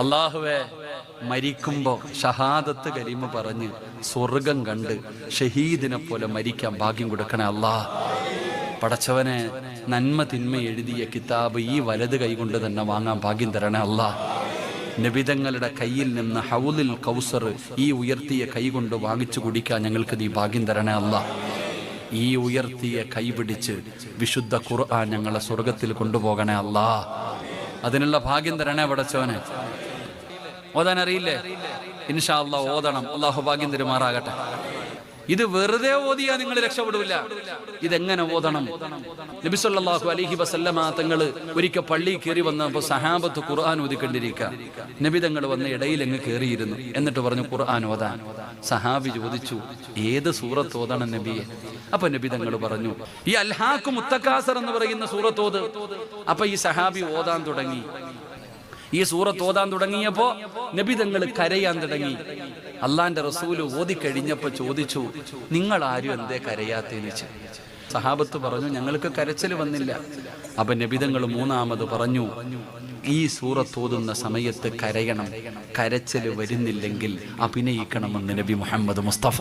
അല്ലാഹുവേ, മരിക്കുമ്പോ ഷഹാദത്ത് കലിമ പറഞ്ഞ് സ്വർഗം കണ്ട് ഷഹീദിനെ പോലെ മരിക്കാൻ ഭാഗ്യം കൊടുക്കണേ അല്ലാ. പടച്ചവനെ, നന്മ തിന്മ എഴുതിയ കിതാബ് ഈ വലത് കൈകൊണ്ട് തന്നെ വാങ്ങാൻ ഭാഗ്യം തരണേ അല്ലാ. നബിതങ്ങളുടെ കയ്യിൽ നിന്ന് ഹൗലുൽ കൗസർ ഈ ഉയർത്തിയ കൈ കൊണ്ട് വാങ്ങിച്ചു കുടിക്കാൻ ഞങ്ങൾക്ക് നീ ഭാഗ്യം തരണേ അല്ലാ. ഈ ഉയർത്തിയ കൈ പിടിച്ച് വിശുദ്ധ ഖുർആൻ ഞങ്ങളെ സ്വർഗത്തിൽ കൊണ്ടുപോകണേ അല്ലാ. അതിനുള്ള ഭാഗ്യം തരണേ പടച്ചവനെ. ഓതാൻ അറിയില്ലേ? ഇൻഷാ അല്ലാഹ് ഓതണം. അല്ലാഹു ഭാഗ്യം തരുമാറാകട്ടെ. ഇത് വെറുതെ ഓതിയാ നിങ്ങൾ രക്ഷപ്പെടില്ല. ഇതെങ്ങനെ ഓതണം? നബി സല്ലല്ലാഹു അലൈഹി വസല്ലമ തങ്ങൾ ഒരിക്കൽ പള്ളിയിൽ കയറി വന്നപ്പോൾ സഹാബത്ത് ഖുർആൻ ഓതിക്കൊണ്ടിരിക്കുക. നബി തങ്ങൾ വന്ന് ഇടയിൽ അങ്ങ് കയറിയിരുന്നു. എന്നിട്ട് പറഞ്ഞു ഖുർആൻ ഓതാൻ. സഹാബി ചോദിച്ചു, ഏത് സൂറത്ത് ഓതണം നബിയെ? അപ്പൊ നബി തങ്ങൾ പറഞ്ഞു, ഈ അൽഹാഖു മുത്തകാസർ എന്ന് പറയുന്ന സൂറത്ത് ഓത്. അപ്പൊ ഈ സഹാബി ഓതാൻ തുടങ്ങി. ഈ സൂറത്ത് ഓതാൻ തുടങ്ങിയപ്പോ നബി തങ്ങൾ കരയാൻ തുടങ്ങി. അള്ളാന്റെ റസൂല് ഓതിക്കഴിഞ്ഞപ്പോ ചോദിച്ചു, നിങ്ങൾ ആരും എന്തേ കരയാത്തേന്ന് വെച്ച്. സഹാബത്ത് പറഞ്ഞു, ഞങ്ങൾക്ക് കരച്ചിൽ വന്നില്ല. അപ്പൊ നബി തങ്ങൾ മൂന്നാമത് പറഞ്ഞു, ഈ സൂറത്ത് ഓതുന്ന സമയത്ത് കരയണം. കരച്ചിൽ വരുന്നില്ലെങ്കിൽ അഭിനയിക്കണമെന്ന് നബി മുഹമ്മദ് മുസ്തഫ.